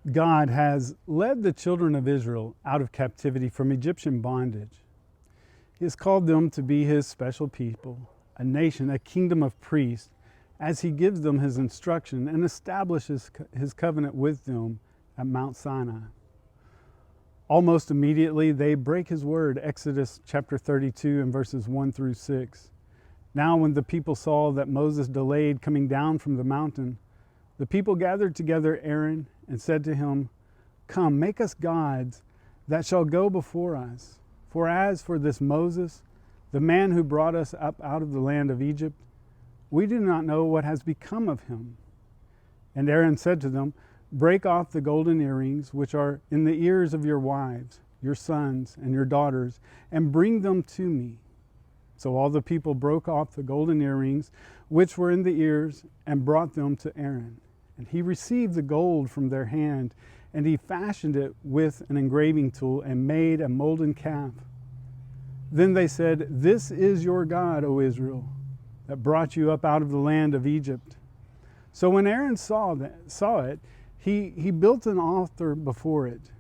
God has led the children of Israel out of captivity from Egyptian bondage. He has called them to be His special people, a nation, a kingdom of priests, as He gives them His instruction and establishes His covenant with them at Mount Sinai. Almost immediately, they break His word, Exodus chapter 32 and verses 1 through 6. Now when the people saw that Moses delayed coming down from the mountain, the people gathered together Aaron and said to him, "Come, make us gods that shall go before us. For as for this Moses, the man who brought us up out of the land of Egypt, we do not know what has become of him." And Aaron said to them, "Break off the golden earrings which are in the ears of your wives, your sons, and your daughters, and bring them to me." So all the people broke off the golden earrings which were in the ears and brought them to Aaron. And he received the gold from their hand, and he fashioned it with an engraving tool and made a molten calf. Then they said, "This is your God, O Israel, that brought you up out of the land of Egypt." So when Aaron saw it, he built an altar before it.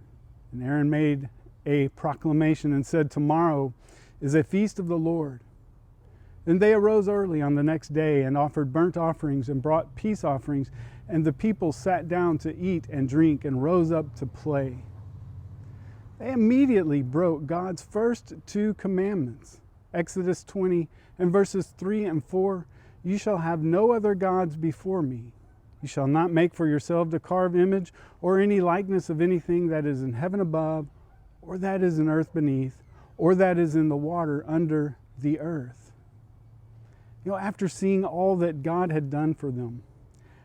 And Aaron made a proclamation and said, "Tomorrow is a feast of the Lord." Then they arose early on the next day and offered burnt offerings and brought peace offerings, and the people sat down to eat and drink and rose up to play. They immediately broke God's first two commandments. Exodus 20 and verses 3 and 4, "You shall have no other gods before me. You shall not make for yourself a carved image or any likeness of anything that is in heaven above, or that is in earth beneath, or that is in the water under the earth." After seeing all that God had done for them,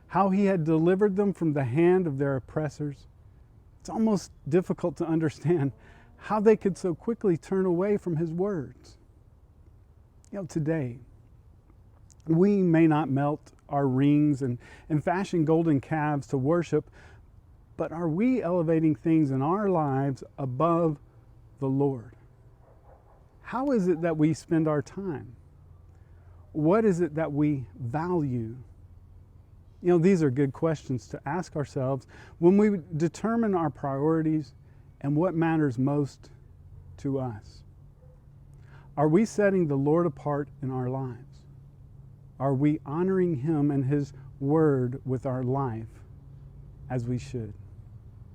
how He had delivered them from the hand of their oppressors, it's almost difficult to understand how they could so quickly turn away from His words. Today, we may not melt our rings and fashion golden calves to worship, but are we elevating things in our lives above the Lord? How is it that we spend our time? What is it that we value? These are good questions to ask ourselves when we determine our priorities and what matters most to us. Are we setting the Lord apart in our lives? Are we honoring Him and His word with our life as we should?